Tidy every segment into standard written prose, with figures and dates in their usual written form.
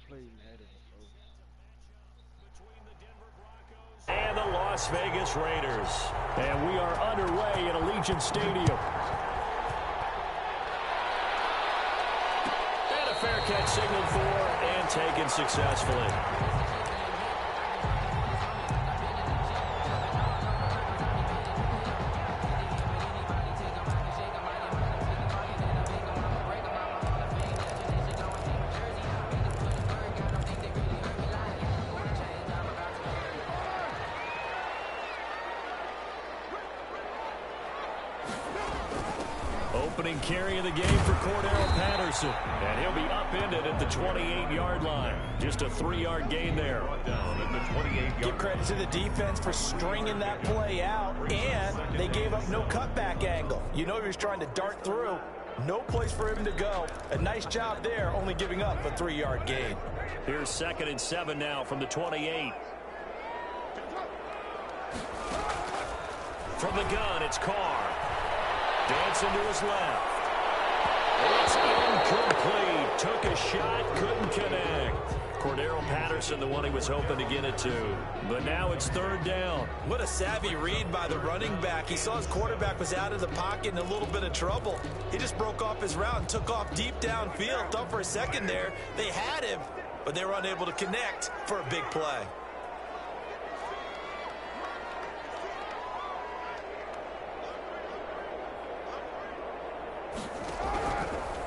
And the Las Vegas Raiders. And we are underway at Allegiant Stadium. And a fair catch signaled for and taken successfully. Opening carry of the game for Cordero Patterson. And he'll be upended at the 28-yard line. Just a 3-yard gain there. Give credit to the defense for stringing that play out, and they gave up no cutback angle. You know he was trying to dart through. No place for him to go. A nice job there, only giving up a 3-yard gain. Here's 2nd and 7 now from the 28. From the gun, it's Carr. Dancing to his left. It's incomplete. Took a shot, couldn't connect. Cordero Patterson, the one he was hoping to get it to. But now it's 3rd down. What a savvy read by the running back. He saw his quarterback was out of the pocket in a little bit of trouble. He just broke off his route and took off deep downfield. Thought for a second there they had him, but they were unable to connect for a big play.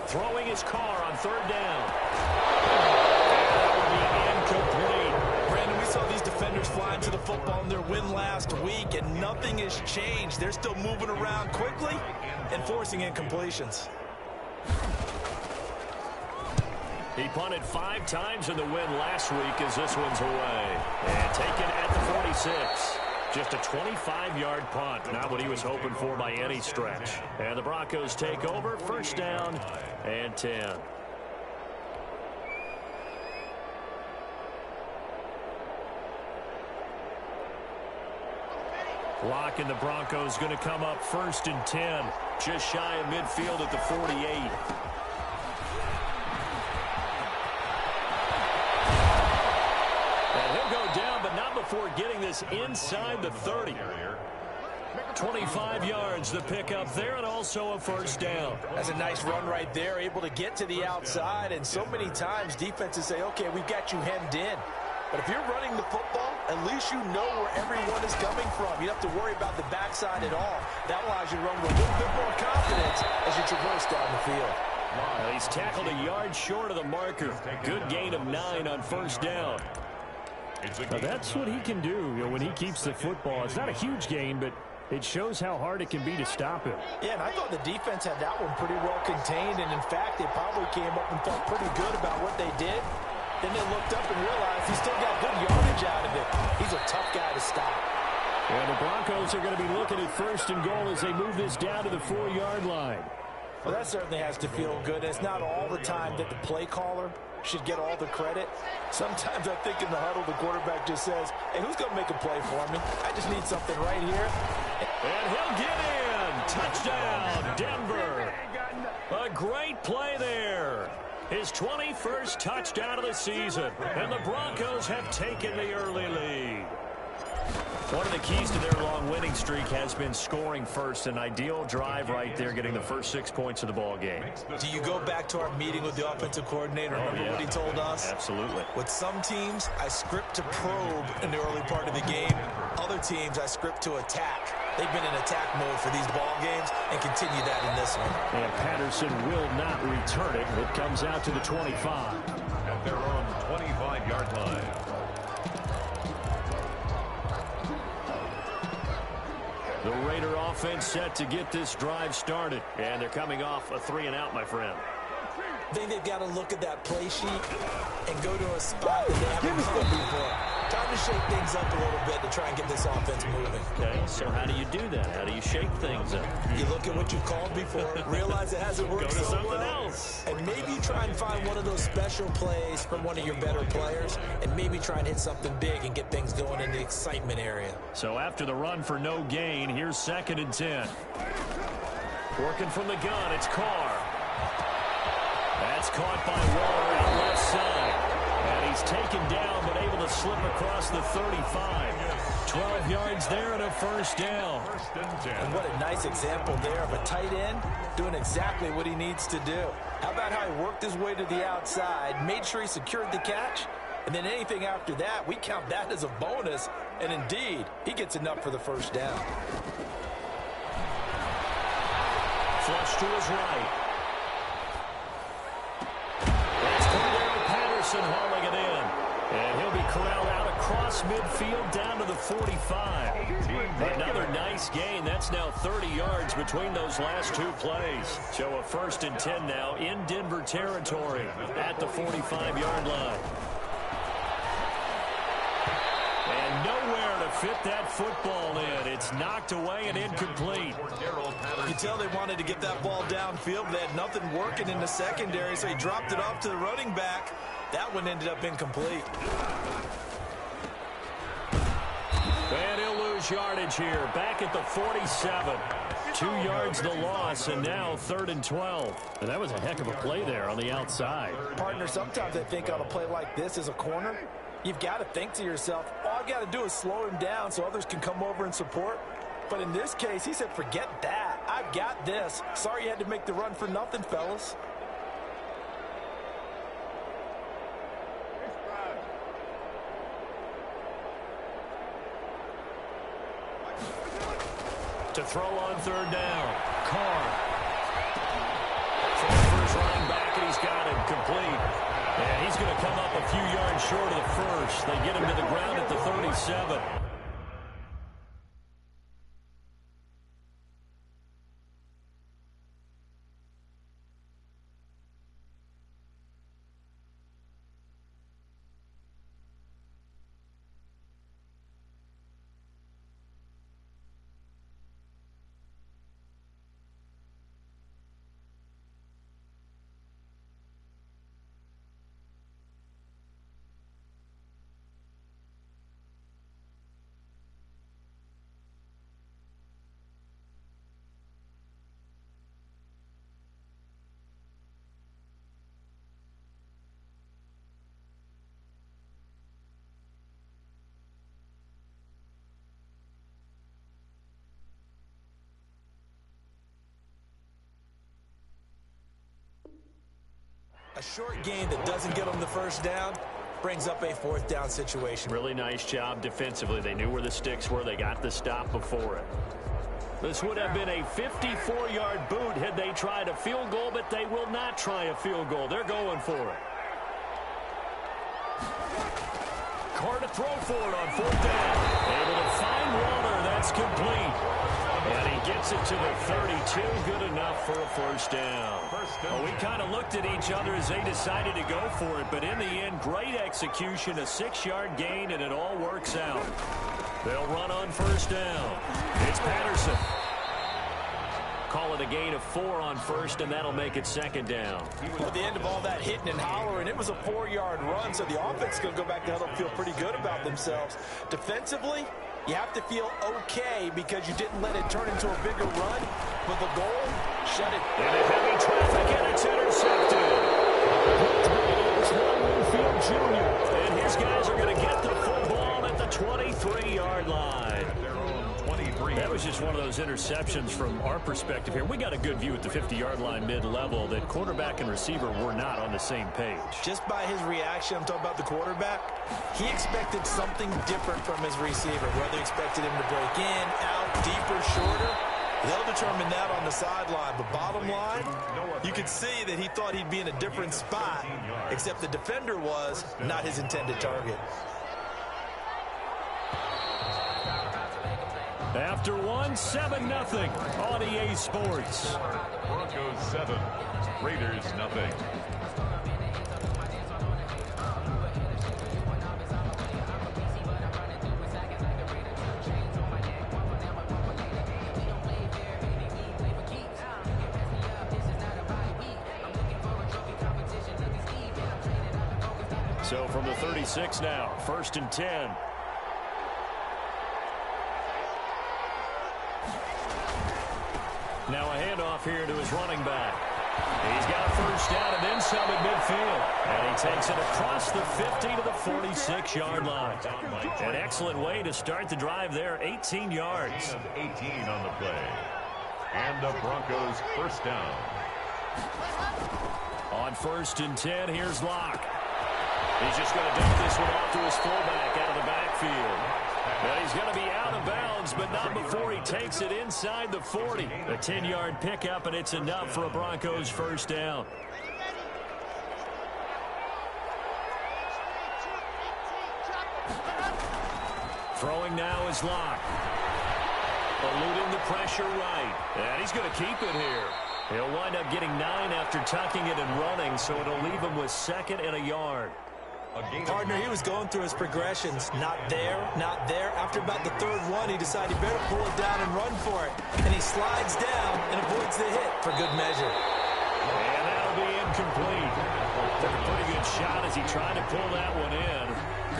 Throwing his Carr on 3rd down. And that will be incomplete. Brandon, we saw these defenders flying to the football in their win last week, and nothing has changed. They're still moving around quickly and forcing incompletions. He punted 5 times in the win last week as this one's away. And taken at the 46. Just a 25-yard punt. Not what he was hoping for by any stretch. And the Broncos take over. 1st down and 10. Lock in the Broncos going to come up 1st and 10. Just shy of midfield at the 48. Before getting this inside the 30. 25 yards the pickup there, and also a 1st down. That's a nice run right there, able to get to the outside, and so many times defenses say, okay, we've got you hemmed in. But if you're running the football, at least you know where everyone is coming from. You don't have to worry about the backside at all. That allows you to run with a little bit more confidence as you traverse down the field. Well, he's tackled a yard short of the marker. Good gain of 9 on 1st down. Now that's what he can do, when he keeps the football. It's not a huge gain, but it shows how hard it can be to stop him. Yeah, and I thought the defense had that one pretty well contained, and in fact, they probably came up and felt pretty good about what they did. Then they looked up and realized he still got good yardage out of it. He's a tough guy to stop. And the Broncos are going to be looking at 1st and goal as they move this down to the 4-yard line. Well, that certainly has to feel good. It's not all the time that the play caller should get all the credit. Sometimes I think in the huddle, the quarterback just says, hey, who's going to make a play for me? I just need something right here. And he'll get in. Touchdown, Denver. A great play there. His 21st touchdown of the season. And the Broncos have taken the early lead. One of the keys to their long winning streak has been scoring first. An ideal drive right there, getting the first 6 points of the ball game. Do you go back to our meeting with the offensive coordinator? Remember what he told us? Absolutely. With some teams, I script to probe in the early part of the game. Other teams, I script to attack. They've been in attack mode for these ball games and continue that in this one. And Patterson will not return it. It comes out to the 25. At their own 25-yard line. The Raider offense set to get this drive started. And they're coming off a 3-and-out, my friend. I think they've got to look at that play sheet and go to a spot that they haven't gone before. Time to shake things up a little bit to try and get this offense moving. Okay, so how do you do that? How do you shake things up? You look at what you called before, realize it hasn't worked so well, else. and maybe try and find one of those special plays from one of your better players, and maybe try and hit something big and get things going in the excitement area. So after the run for no gain, here's 2nd and 10. Working from the gun, it's Carr. That's caught by Waller out left side. And across the 35. 12 yards there and a first down. And what a nice example there of a tight end doing exactly what he needs to do. How about how he worked his way to the outside, made sure he secured the catch, and then anything after that, we count that as a bonus. And indeed, he gets enough for the first down. Flush to his right. That's Cordero Patterson hauling it in. And he'll be corralled out across midfield down to the 45. Another nice gain. That's now 30 yards between those last two plays. So a 1st and 10 now in Denver territory at the 45-yard line. And nowhere to fit that football in. It's knocked away and incomplete. You can tell they wanted to get that ball downfield, but they had nothing working in the secondary, so he dropped it off to the running back. That one ended up incomplete. And he'll lose yardage here. Back at the 47. 2 yards the loss, and now 3rd and 12. And that was a heck of a play there on the outside. Partner, sometimes I think on a play like this as a corner, you've got to think to yourself, all I've got to do is slow him down so others can come over and support. But in this case, he said, forget that. I've got this. Sorry you had to make the run for nothing, fellas. To throw on 3rd down. Carr. First running back, and he's got him complete. And he's going to come up a few yards short of the first. They get him to the ground at the 37. A short gain that doesn't get them the first down brings up a 4th down situation. Really nice job defensively. They knew where the sticks were. They got the stop before it. This would have been a 54-yard boot had they tried a field goal, but they will not try a field goal. They're going for it. Carr to throw for it on 4th down. Able to find Waller. That's complete. And he gets it to the 32. Good enough for a first down. Well, we kind of looked at each other as they decided to go for it. But in the end, great execution, a 6-yard gain, and it all works out. They'll run on first down. It's Patterson. Call it a gain of 4 on first, and that'll make it 2nd down. At the end of all that hitting and hollering, it was a 4-yard run, so the offense is going to go back to huddle and feel pretty good about themselves. Defensively, you have to feel okay because you didn't let it turn into a bigger run, but the goal, shut it. Into heavy traffic, and it's intercepted. Winfield Jr. And his guys are going to get the football at the 23-yard line. That was just one of those interceptions from our perspective here. We got a good view at the 50-yard line mid-level that quarterback and receiver were not on the same page. Just by his reaction, I'm talking about the quarterback, he expected something different from his receiver. Whether he expected him to break in, out, deeper, shorter, they'll determine that on the sideline. But bottom line, you could see that he thought he'd be in a different spot, except the defender was not his intended target. After one, 7-0 on EA Sports. Broncos 7, Raiders nothing. So from the 36 now, 1st and 10. Now a handoff here to his running back. He's got a first down and then some at midfield. And he takes it across the 50 to the 46-yard line. An excellent way to start the drive there, 18 yards. 18 on the play. And the Broncos first down. On 1st and 10, here's Locke. He's just going to dump this one off to his fullback out of the backfield. And he's going to be out of bounds, but not before he takes it inside the 40. A 10-yard pickup, and it's enough for a Broncos first down. Throwing now is Locke. Eluding the pressure right. And he's going to keep it here. He'll wind up getting 9 after tucking it and running, so it'll leave him with 2nd and a yard. Partner, he was going through his progressions. Not there, not there. After about the 3rd one, he decided he better pull it down and run for it. And he slides down and avoids the hit for good measure. And that'll be incomplete. Took a pretty good shot as he tried to pull that one in.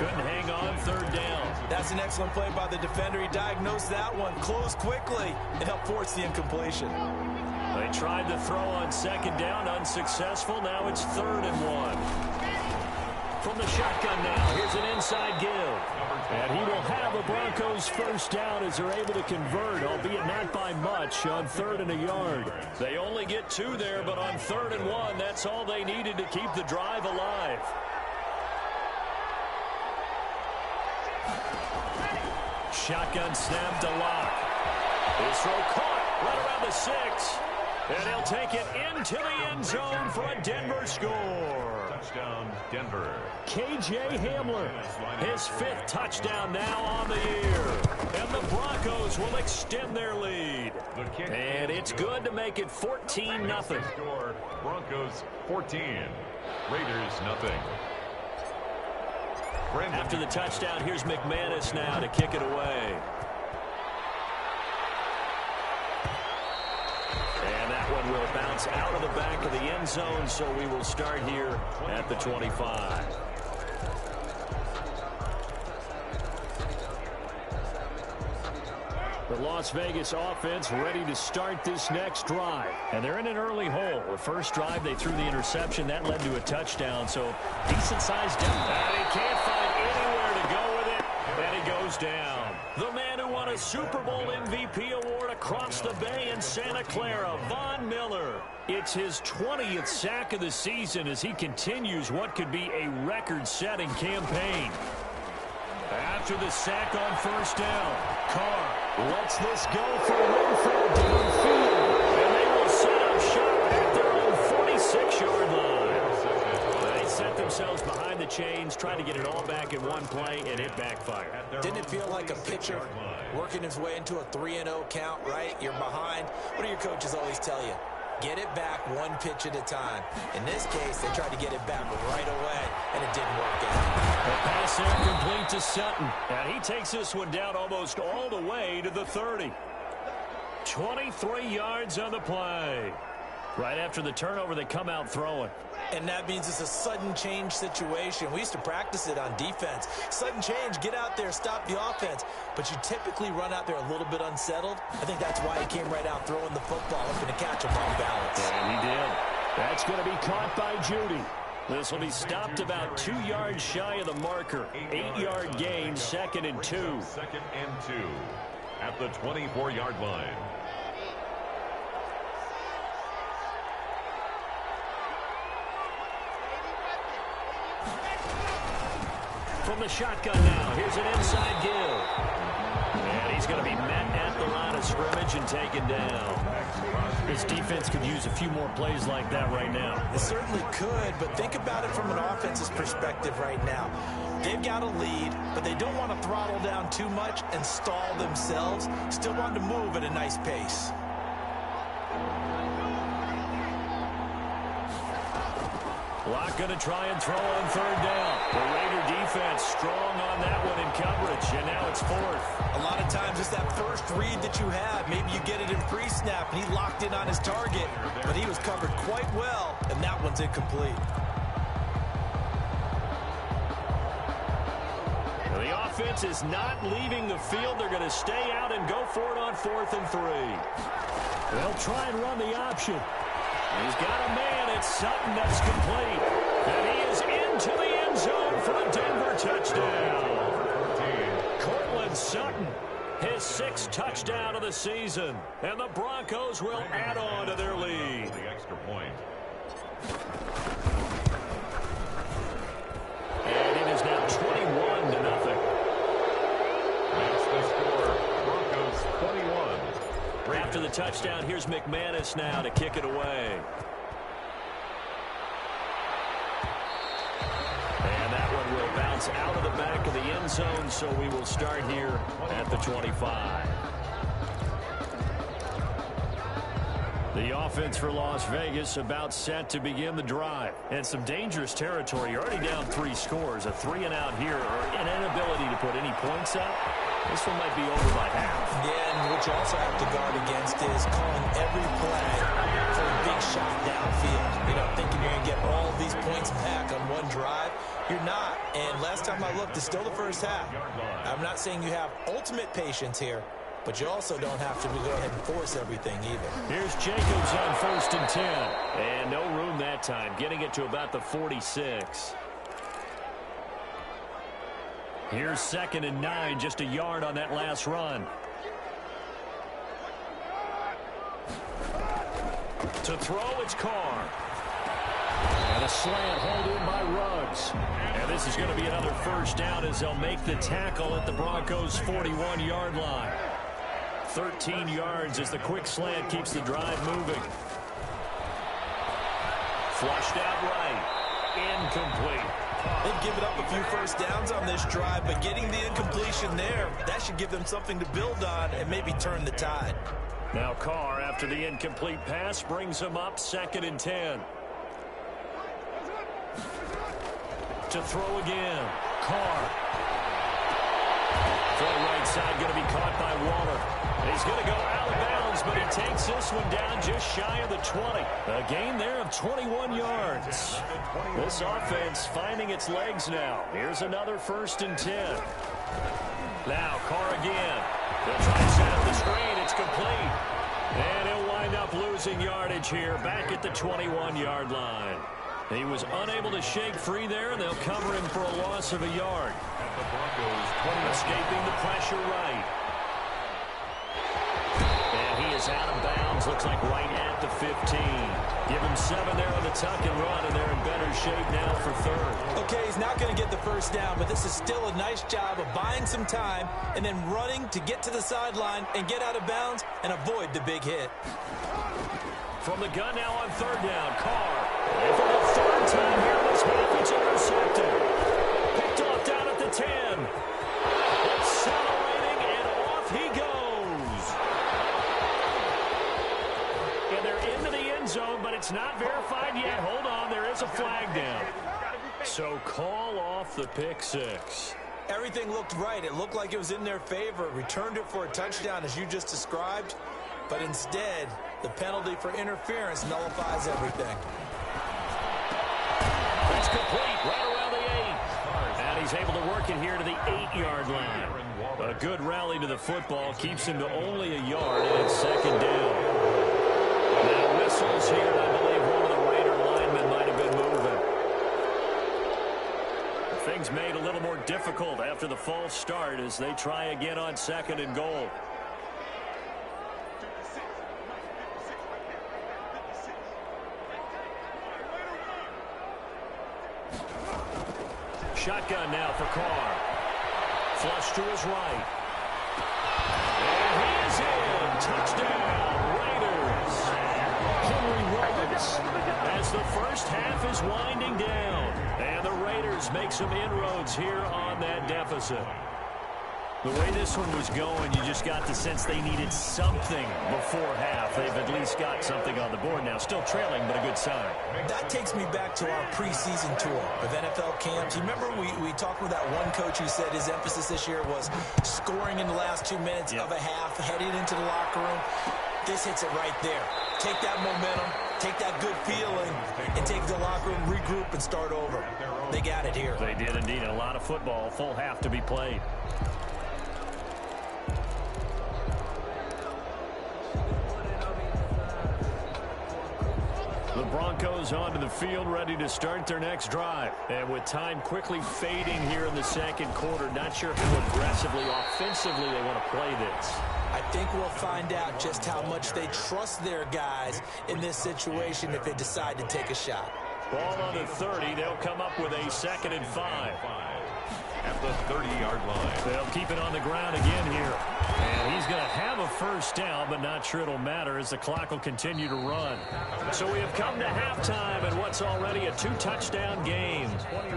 Couldn't hang on 3rd down. That's an excellent play by the defender. He diagnosed that one, closed quickly, and helped force the incompletion. They tried to throw on 2nd down, unsuccessful. Now it's 3rd and 1. From the shotgun now, here's an inside give. And he will have a Broncos first down as they're able to convert, albeit not by much, on 3rd and a yard. They only get 2 there, but on 3rd and 1, that's all they needed to keep the drive alive. Shotgun snap to Locke. His throw caught right around the 6. And he'll take it into the end zone for a Denver score. Touchdown, Denver. K.J. Hamler, his 5th touchdown now on the year. And the Broncos will extend their lead. And it's good to make it 14-0. Score, Broncos 14. Raiders nothing. After the touchdown, here's McManus now to kick it away. And that one will bounce out of the back of the end zone, so we will start here at the 25. The Las Vegas offense ready to start this next drive. And they're in an early hole. The first drive, they threw the interception. That led to a touchdown, so decent-sized down. And he can't find anywhere to go with it. And he goes down. The man who won a Super Bowl MVP award across the bay in Santa Clara, Von Miller. It's his 20th sack of the season as he continues what could be a record-setting campaign. After the sack on first down, Carr lets this go for Winfield downfield. And they will set up shop at their own 46-yard line. They set themselves behind the chains, trying to get it all back in one play, and it backfired. Didn't it feel like a pitcher working his way into a 3-0 count, right? You're behind. What do your coaches always tell you? Get it back one pitch at a time. In this case, they tried to get it back right away, and it didn't work out. The pass there complete to Sutton. And he takes this one down almost all the way to the 30. 23 yards on the play. Right after the turnover, they come out throwing. And that means it's a sudden change situation. We used to practice it on defense. Sudden change, get out there, stop the offense. But you typically run out there a little bit unsettled. I think that's why he came right out throwing the football, hoping to catch him on balance. And he did. That's going to be caught by Judy. This will be stopped about 2 yards shy of the marker. 8-yard gain, 2nd and 2. 2nd and 2 at the 24-yard line. From the shotgun now, here's an inside give. And he's going to be met at the line of scrimmage and taken down. This defense could use a few more plays like that right now. It certainly could, but think about it from an offense's perspective right now. They've got a lead, but they don't want to throttle down too much and stall themselves. Still want to move at a nice pace. Locke going to try and throw on 3rd down. The Raider defense strong on that one in coverage, and now it's 4th. A lot of times it's that first read that you have. Maybe you get it in pre-snap, and he locked in on his target, but he was covered quite well, and that one's incomplete. The offense is not leaving the field. They're going to stay out and go for it on 4th and 3. They'll try and run the option. He's got a man. It's Sutton. That's complete. And he is into the end zone for a Denver touchdown. Cortland Sutton, his 6th touchdown of the season. And the Broncos will add on to their lead. The extra point. And it is now 21-0. That's the score. Broncos 21. After the touchdown, here's McManus now to kick it away. And that one will bounce out of the back of the end zone, so we will start here at the 25. The offense for Las Vegas about set to begin the drive. And some dangerous territory. You're already down 3 scores. A 3-and-out here, or an inability to put any points up. This one might be over by half. Yeah, and what you also have to guard against is calling every play for a big shot downfield. You know, thinking you're going to get all these points back on one drive. You're not. And last time I looked, it's still the first half. I'm not saying you have ultimate patience here, but you also don't have to go ahead and force everything either. Here's Jacobs on 1st and 10. And no room that time, getting it to about the 46. Here's 2nd and 9, just a yard on that last run. To throw, it's Carr. And a slant hauled in by Ruggs. And this is going to be another first down as they'll make the tackle at the Broncos' 41-yard line. 13 yards as the quick slant keeps the drive moving. Flushed out right. Incomplete. They've given up a few first downs on this drive, but getting the incompletion there, that should give them something to build on and maybe turn the tide. Now Carr, after the incomplete pass, brings him up 2nd and 10. To throw again. Carr. Throw right side going to be caught by Waller. He's going to go out of bounds, but he takes this one down just shy of the 20. A gain there of 21 yards. This offense finding its legs now. Here's another 1st and 10. Now Carr again. They'll try to set up the screen. It's complete. And he'll wind up losing yardage here back at the 21-yard line. He was unable to shake free there, and they'll cover him for a loss of a yard. At the Broncos 20. Escaping the pressure right. And he is out of bounds, looks like right at the 15. Give him 7 there on the tuck and run, and they're in better shape now for 3rd. Okay, he's not going to get the first down, but this is still a nice job of buying some time and then running to get to the sideline and get out of bounds and avoid the big hit. From the gun now on 3rd down, Carr. And for the 3rd time here this half, it's intercepted. Picked off down at the 10. Accelerating, and off he goes. And they're into the end zone, but it's not verified yet. Hold on, there is a flag down. So call off the pick 6. Everything looked right. It looked like it was in their favor. Returned it for a touchdown, as you just described. But instead, the penalty for interference nullifies everything. That's complete right around the 8. And he's able to work it here to the 8-yard line. A good rally to the football keeps him to only a yard, and it's 2nd down. Now whistles here, I believe one of the Raider linemen might have been moving. Things made a little more difficult after the false start as they try again on 2nd and goal. Shotgun now for Carr. Flush to his right. And he is in. Touchdown, Raiders. Henry Ruggs as the first half is winding down. And the Raiders make some inroads here on that deficit. The way this one was going, you just got the sense they needed something before half. They've at least got something on the board now. Still trailing, but a good sign. That takes me back to our preseason tour of NFL camps. You remember we talked with that one coach who said his emphasis this year was scoring in the last 2 minutes of a half, heading into the locker room. This hits it right there. Take that momentum, take that good feeling, and take the locker room, regroup, and start over. They got it here. They did indeed. A lot of football, full half to be played. Broncos onto the field, ready to start their next drive. And with time quickly fading here in the second quarter, not sure how aggressively, offensively they want to play this. I think we'll find out just how much they trust their guys in this situation if they decide to take a shot. Ball on the 30. They'll come up with a 2nd and 5. At the 30-yard line. They'll keep it on the ground again here. And he's going to have a first down, but not sure it'll matter as the clock will continue to run. So we have come to halftime in what's already a 2-touchdown game.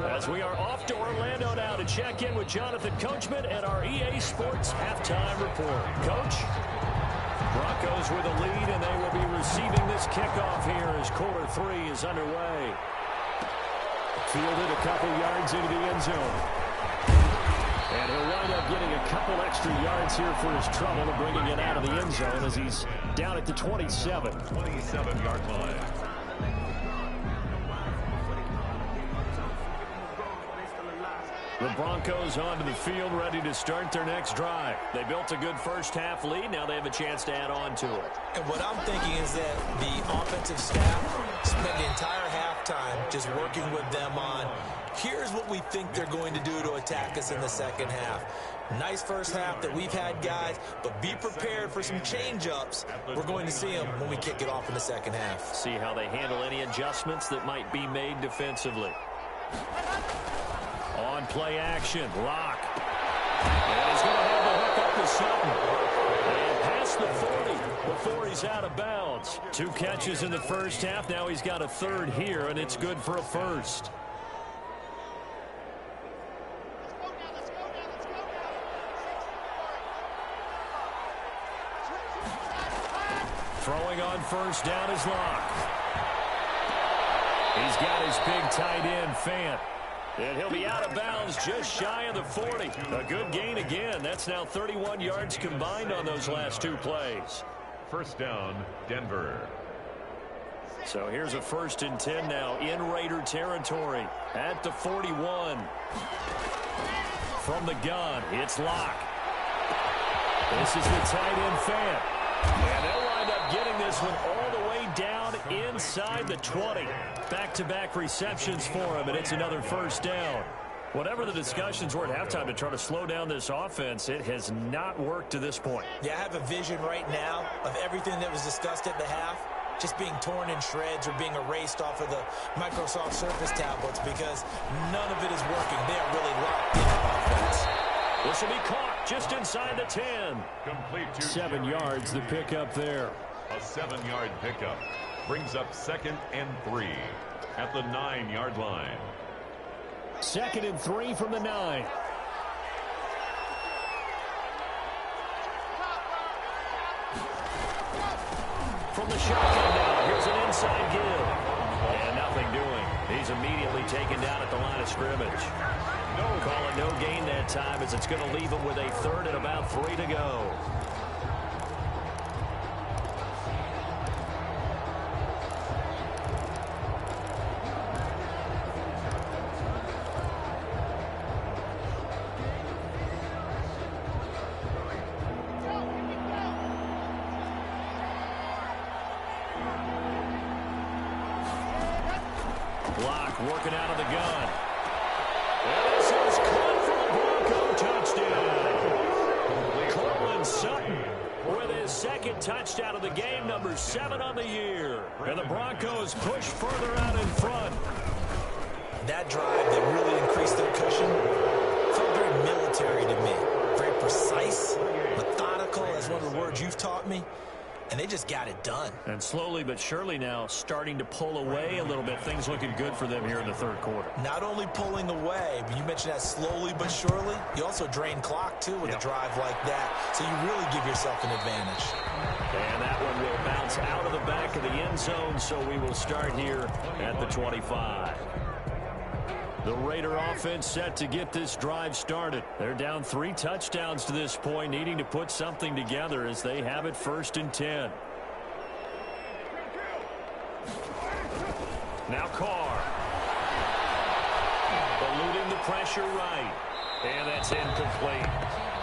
As we are off to Orlando now to check in with Jonathan Coachman at our EA Sports Halftime Report. Coach? Broncos with a lead, and they will be receiving this kickoff here as quarter 3 is underway. Fielded a couple yards into the end zone. And he'll wind up getting a couple extra yards here for his trouble of bringing it out of the end zone as he's down at the 27. 27-yard line. The Broncos onto the field, ready to start their next drive. They built a good first-half lead. Now they have a chance to add on to it. And what I'm thinking is that the offensive staff spent the entire halftime just working with them on, here's what we think they're going to do to attack us in the second half. Nice first half that we've had, guys, but be prepared for some change-ups. We're going to see them when we kick it off in the second half. See how they handle any adjustments that might be made defensively. On play action, Locke. And he's going to have the hook up to Sutton. And past the 40 before he's out of bounds. 2 catches in the first half. Now he's got a 3rd here, and it's good for a first. Throwing on first down is Locke. He's got his big tight end, Fant. And he'll be out of bounds just shy of the 40. A good gain again. That's now 31 yards combined on those last 2 plays. First down, Denver. So here's a 1st and 10 now in Raider territory at the 41. From the gun, it's Locke. This is the tight end, Fant. And they'll wind up getting this one all the way down inside the 20. Back-to-back receptions for him, and it's another first down. Whatever the discussions were at halftime to try to slow down this offense, it has not worked to this point. Yeah, I have a vision right now of everything that was discussed at the half just being torn in shreds or being erased off of the Microsoft Surface tablets because none of it is working. They are really locked in on offense. This will be caught just inside the 10. Complete to 7 yards, the pickup there. A 7-yard pickup brings up 2nd and 3 at the 9-yard line. 2nd and 3 from the 9. From the shotgun now, here's an inside give. And nothing doing. He's immediately taken down at the line of scrimmage. Calling no gain that time as it's going to leave him with a 3rd and about 3 to go. Block working out of the gun. And this is caught for the Bronco touchdown. Cortland Sutton with his 2nd touchdown of the game, number 7 on the year. And the Broncos push further out in front. That drive that really increased their cushion felt very military to me. Very precise, methodical, as one of the words you've taught me. And they just got it done. And slowly but surely now starting to pull away a little bit. Things looking good for them here in the 3rd quarter. Not only pulling away, but you mentioned that slowly but surely. You also drain clock, too, with a drive like that. So you really give yourself an advantage. And that one will bounce out of the back of the end zone. So we will start here at the 25. The Raider offense set to get this drive started. They're down 3 touchdowns to this point, needing to put something together as they have it 1st and 10. Now Carr. Eluding the pressure right. And that's incomplete.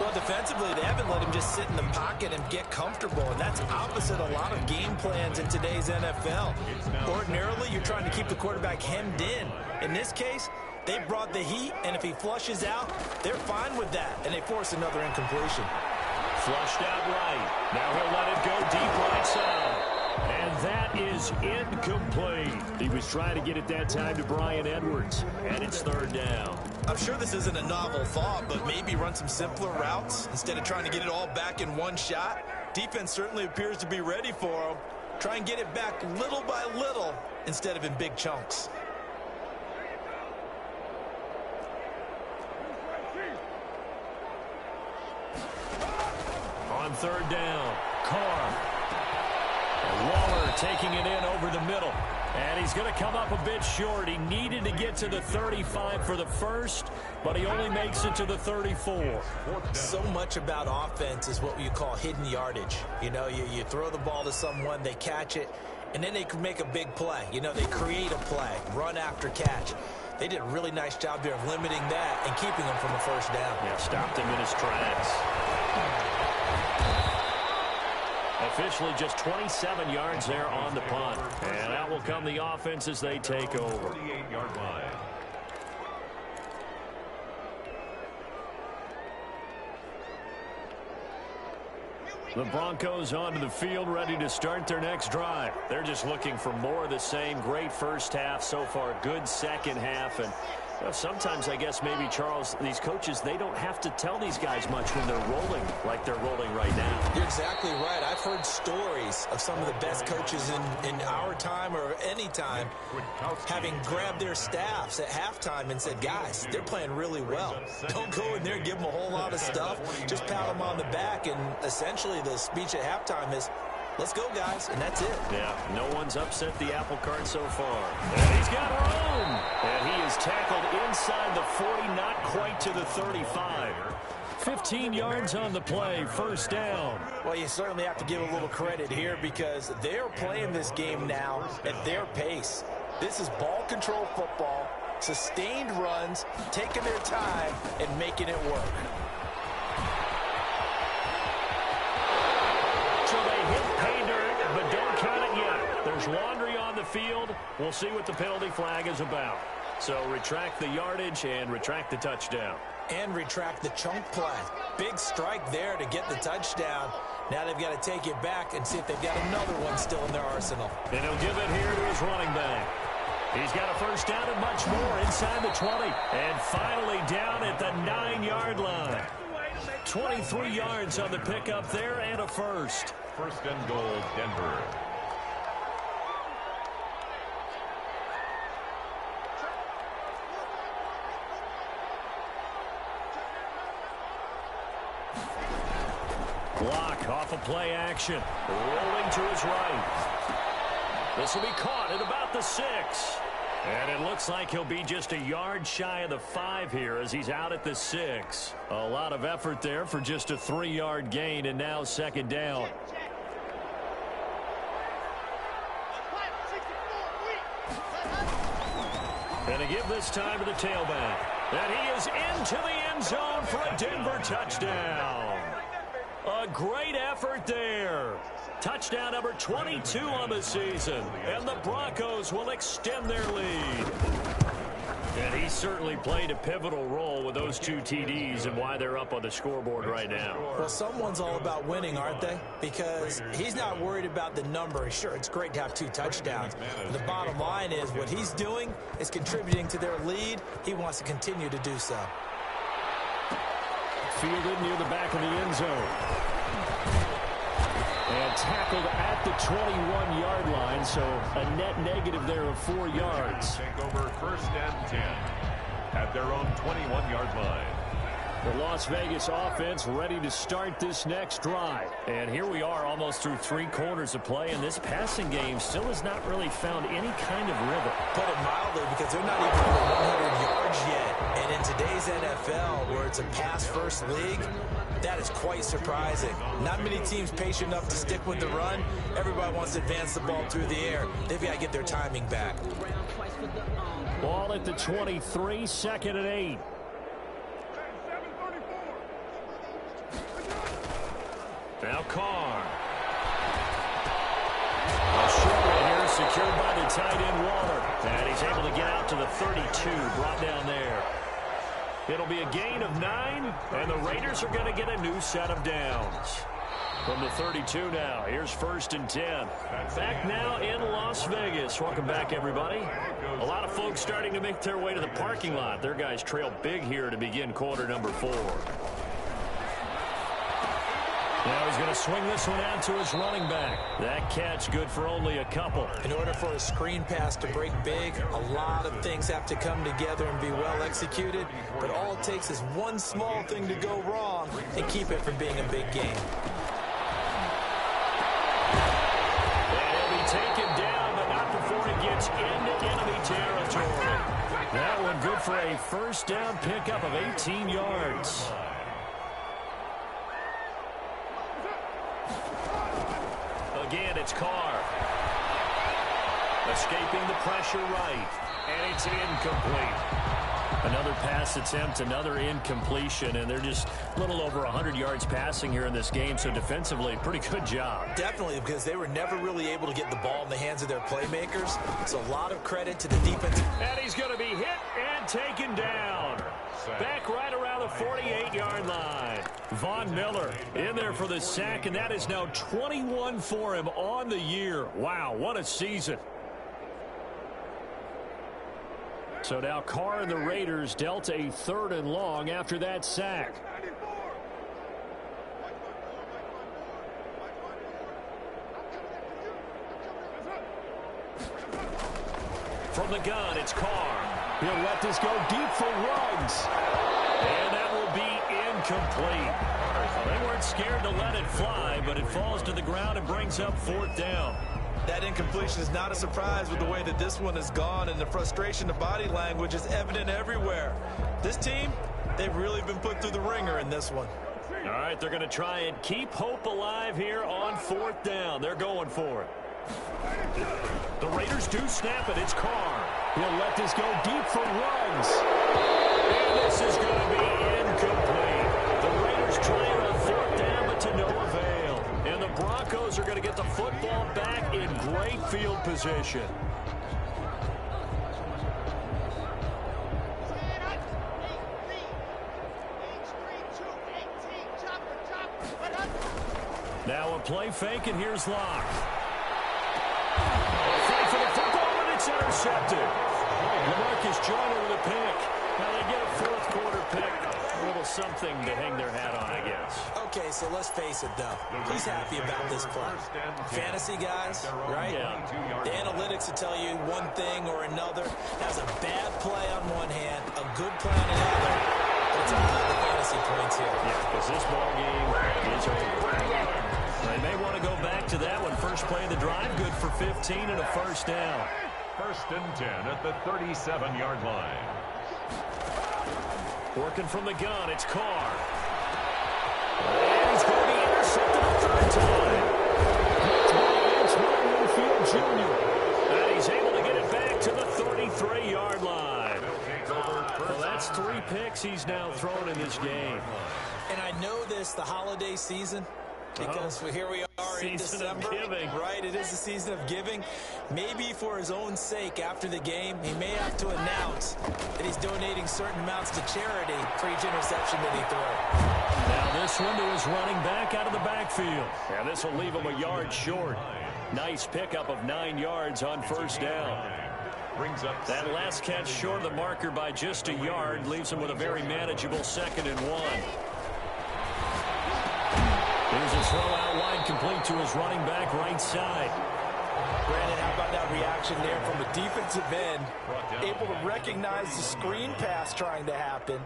Well, defensively, they haven't let him just sit in the pocket and get comfortable, and that's opposite a lot of game plans in today's NFL. Ordinarily, you're trying to keep the quarterback hemmed in. In this case, they brought the heat, and if he flushes out, they're fine with that, and they force another incompletion. Flushed out right. Now he'll let it go deep right side. And that is incomplete. He was trying to get it that time to Bryan Edwards, and it's third down. I'm sure this isn't a novel thought, but maybe run some simpler routes instead of trying to get it all back in one shot. Defense certainly appears to be ready for him. Try and get it back little by little instead of in big chunks. On third down, Carr. Waller taking it in over the middle. And he's going to come up a bit short. He needed to get to the 35 for the first, but he only makes it to the 34. So much about offense is what you call hidden yardage. You know, you throw the ball to someone, they catch it, and then they can make a big play. You know, they create a play, run after catch. They did a really nice job there of limiting that and keeping him from a first down. Yeah, stopped him in his tracks. Officially just 27 yards there on the punt. And out will come the offense as they take over. 48-yard line. The Broncos onto the field, ready to start their next drive. They're just looking for more of the same. Great first half so far, good second half. And well, sometimes, I guess, maybe, Charles, these coaches, they don't have to tell these guys much when they're rolling like they're rolling right now. You're exactly right. I've heard stories of some of the best coaches in our time or any time having grabbed their staffs at halftime and said, guys, they're playing really well. Don't go in there and give them a whole lot of stuff. Just pat them on the back. And essentially the speech at halftime is, let's go, guys, and that's it. Yeah, no one's upset the apple cart so far. And he's got room. And he is tackled inside the 40, not quite to the 35. 15 yards on the play, first down. Well, you certainly have to give a little credit here because they're playing this game now at their pace. This is ball control football, sustained runs, taking their time, and making it work. But don't count it yet. There's laundry on the field. We'll see what the penalty flag is about. So retract the yardage and retract the touchdown. And retract the chunk play. Big strike there to get the touchdown. Now they've got to take it back and see if they've got another one still in their arsenal. And he'll give it here to his running back. He's got a first down and much more inside the 20. And finally down at the 9-yard line. 23 yards on the pickup there and a first. First and goal, Denver. Block off of play action. Rolling to his right. This will be caught at about the 6. And it looks like he'll be just a yard shy of the 5 here as he's out at the 6. A lot of effort there for just a 3-yard gain, and now second down. And to give this time to the tailback. And he is into the end zone for a Denver touchdown. A great effort there. Touchdown number 22 on the season. And the Broncos will extend their lead. And he certainly played a pivotal role with those 2 TDs and why they're up on the scoreboard right now. Well, someone's all about winning, aren't they? Because he's not worried about the number. Sure, it's great to have 2 touchdowns. But the bottom line is what he's doing is contributing to their lead. He wants to continue to do so. Fielded near the back of the end zone. And tackled at the 21-yard line, so a net negative there of 4 yards. Take over first and 10 at their own 21-yard line. The Las Vegas offense ready to start this next drive. And here we are almost through 3 quarters of play, and this passing game still has not really found any kind of rhythm. Put it mildly, because they're not even over 100 yards yet. And in today's NFL, where it's a pass-first league, that is quite surprising. Not many teams patient enough to stick with the run. Everybody wants to advance the ball through the air. They've got to get their timing back. Ball at the 23, second and 8. Now Carr. A short one here secured by the tight end Waller. And he's able to get out to the 32, brought down there. It'll be a gain of 9, and the Raiders are going to get a new set of downs. From the 32 now, here's 1st and 10. Back now in Las Vegas. Welcome back, everybody. A lot of folks starting to make their way to the parking lot. Their guys trail big here to begin quarter number 4. Now he's going to swing this one out to his running back. That catch good for only a couple. In order for a screen pass to break big, a lot of things have to come together and be well executed. But all it takes is one small thing to go wrong and keep it from being a big game. Taken down, but not before it gets into enemy territory. That one good for a 1st down pickup of 18 yards. Again, it's Carr. Escaping the pressure right, and it's incomplete. Another pass attempt, another incompletion, and they're just a little over 100 yards passing here in this game, so defensively, pretty good job. Definitely, because they were never really able to get the ball in the hands of their playmakers, so a lot of credit to the defense. And he's going to be hit and taken down. Back right around the 48-yard line. Von Miller in there for the sack, and that is now 21 for him on the year. Wow, what a season. So now Carr and the Raiders dealt a 3rd and long after that sack. From the gun, it's Carr. He'll let this go deep for Ruggs. And that will be incomplete. They weren't scared to let it fly, but it falls to the ground and brings up 4th down. That incompletion is not a surprise with the way that this one has gone, and the frustration of body language is evident everywhere. This team, they've really been put through the ringer in this one. All right, they're going to try and keep hope alive here on 4th down. They're going for it. The Raiders do snap it. It's Carr. He'll let this go deep for Ruggs. And this is going to be incomplete. The Raiders trying on 4th down, but to no avail. And the Broncos are going to get the football back in great field position. Now a play fake, and here's Locke. Fake for the football, and it's intercepted. LaMarcus Joyner with a pick. Now they get a 4th quarter pick. A little something to hang their hat on, I guess. Okay, so let's face it, though. He's happy about this play. Fantasy guys, right? Yeah. The analytics will tell you one thing or another. Has a bad play on one hand, a good play on another. But it's all about the fantasy points here. Yeah, because this ball game is over. They may want to go back to that one. First play of the drive, good for 15 and a 1st down. 1st and 10 at the 37-yard line. Working from the gun, it's Carr. And he's going to be intercepted a 3rd time. It's Winfield Jr. And he's able to get it back to the 33-yard line. Well, that's 3 picks he's now thrown in this game. And I know this, the holiday season, because here we are in December, right? It is the season of giving. Maybe for his own sake, after the game, he may have to announce that he's donating certain amounts to charity for each interception that he throws. Now this one to his running back out of the backfield. And this will leave him a yard short. Nice pickup of 9 yards on 1st down. That last catch short of the marker by just a yard leaves him with a very manageable 2nd and 1. Here's a throw out wide, complete to his running back right side. Brandon, how about that reaction there from a defensive end? Able to recognize the screen pass trying to happen,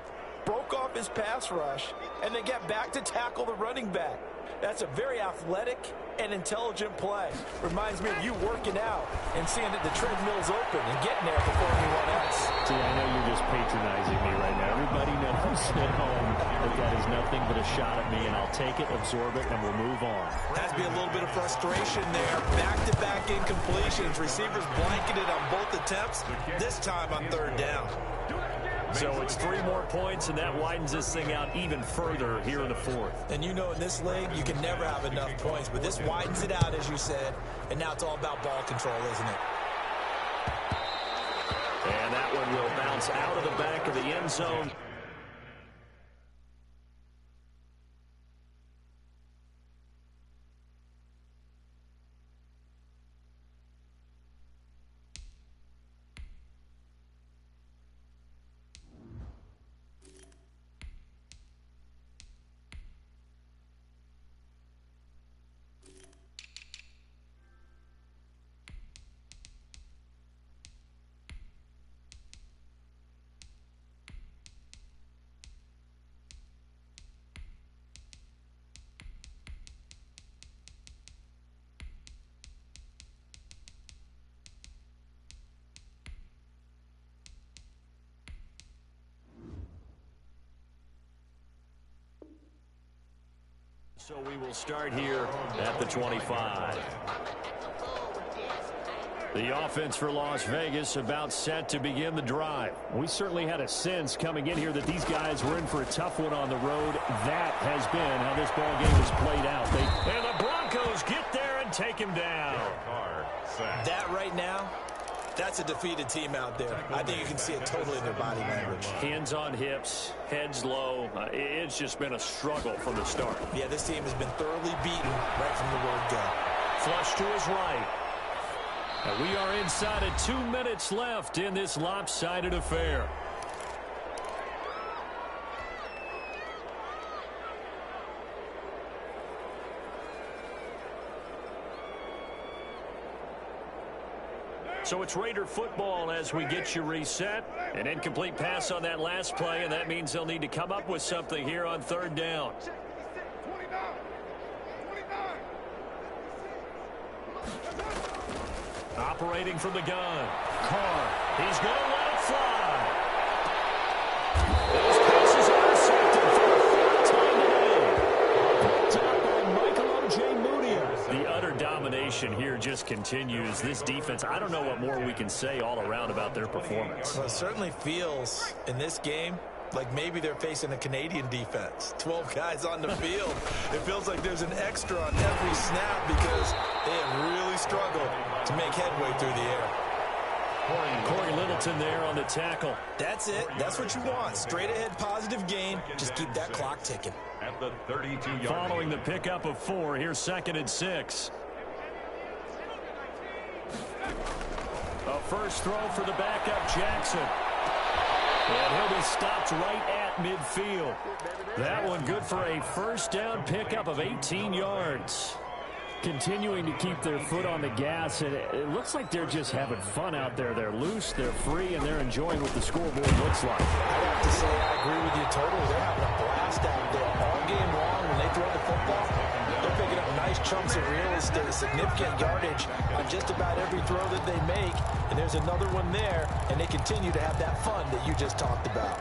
broke off his pass rush, and then get back to tackle the running back. That's a very athletic and intelligent play. Reminds me of you working out and seeing that the treadmill's open and getting there before anyone else. See, I know you're just patronizing me right now. Everybody knows at home that is nothing but a shot at me, and I'll take it, absorb it, and we'll move on. Has to be a little bit of frustration there. Back-to-back incompletions. Receivers blanketed on both attempts, this time on 3rd down. So it's 3 more points, and that widens this thing out even further here in the fourth. And you know, in this league, you can never have enough points, but this widens it out, as you said, and now it's all about ball control, isn't it? And that one will bounce out of the back of the end zone. So we will start here at the 25. The offense for Las Vegas about set to begin the drive. We certainly had a sense coming in here that these guys were in for a tough one on the road. That has been how this ball game has played out. And the Broncos get there and take him down. That right now, that's a defeated team out there. I think you can see it totally in their body language. Hands on hips, heads low. It's just been a struggle from the start. Yeah, this team has been thoroughly beaten right from the word go. Flush to his right. And we are inside of 2 minutes left in this lopsided affair. So it's Raider football as we get you reset. An incomplete pass on that last play, and that means they'll need to come up with something here on 3rd down. Operating from the gun. Carr. He's going to let it fly. Those passes are intercepted for the 4th time today. Picked up by Michael O.J. Moody. The utter domination here just continues. This defense, I don't know what more we can say all around about their performance. Well, it certainly feels in this game like maybe they're facing a Canadian defense. 12 guys on the field. It feels like there's an extra on every snap because they have really struggled to make headway through the air. Corey Littleton there on the tackle. That's it. That's what you want. Straight ahead positive gain. Just keep that clock ticking. At the 32-yard Following the pickup of 4, here's 2nd and 6. A first throw for the backup Jackson. And he'll be stopped right at midfield. That one good for a first down pickup of 18 yards. Continuing to keep their foot on the gas, and it looks like they're just having fun out there. They're loose, they're free, and they're enjoying what the scoreboard looks like. I have to say I agree with you totally. They're having a blast out there all game long. When they throw the football, they're picking up nice chunks of real estate, significant yardage on just about every throw that they make. And there's another one there, and they continue to have that fun that you just talked about.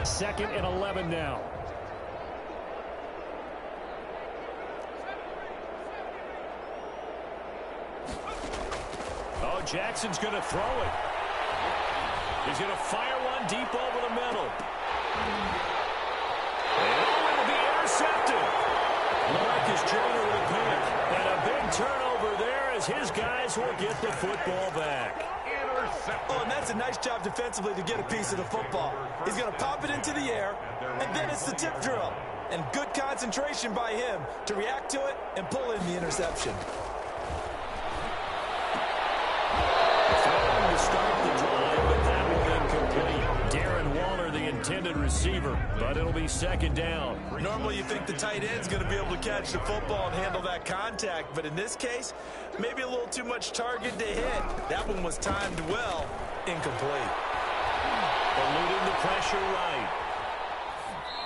Second and 11 now. Oh, Jackson's going to throw it. He's going to fire one deep over the middle. And it'll be intercepted. Marcus Joyner with a pick. And a big turnover there as his guys will get the football back. Oh, and that's a nice job defensively to get a piece of the football. He's going to pop it into the air, and then it's the tip drill. And good concentration by him to react to it and pull in the interception. Throwing to start the drive, but that one incomplete. Darren Waller, the intended receiver, but it'll be 2nd down. Normally you think the tight end's going to be able to catch the football and handle that contact, but in this case, maybe a little too much target to hit. That one was timed well, incomplete. Eluding the pressure right.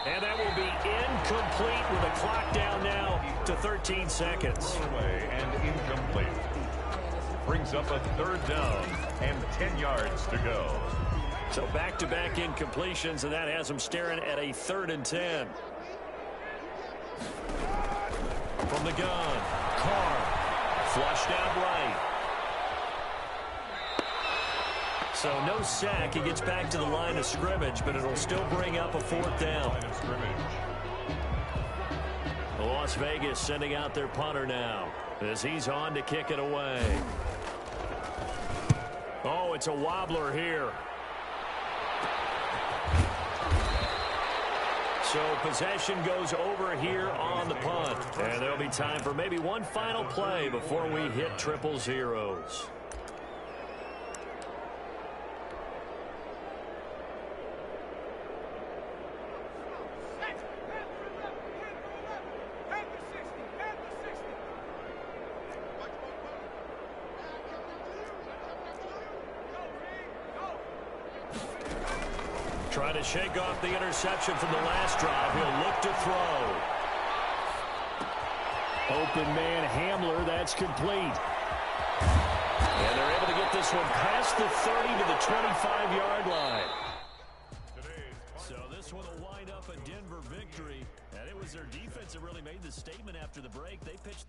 And that will be incomplete with the clock down now to 13 seconds. away and incomplete. Brings up a 3rd down and 10 yards to go. So back-to-back incompletions, and that has them staring at a 3rd and 10. From the gun, Carr, flushed out right. So no sack. He gets back to the line of scrimmage, but it'll still bring up a 4th down. Las Vegas sending out their punter now as he's on to kick it away. Oh, it's a wobbler here. So possession goes over here on the punt. And there'll be time for maybe one final play before we hit triple zeros. Trying to shake off the interception from the last drive. He'll look to throw. Open man Hamler. That's complete. And they're able to get this one past the 30 to the 25-yard line. So this one will wind up a Denver victory. And it was their defense that really made the statement after the break. They pitched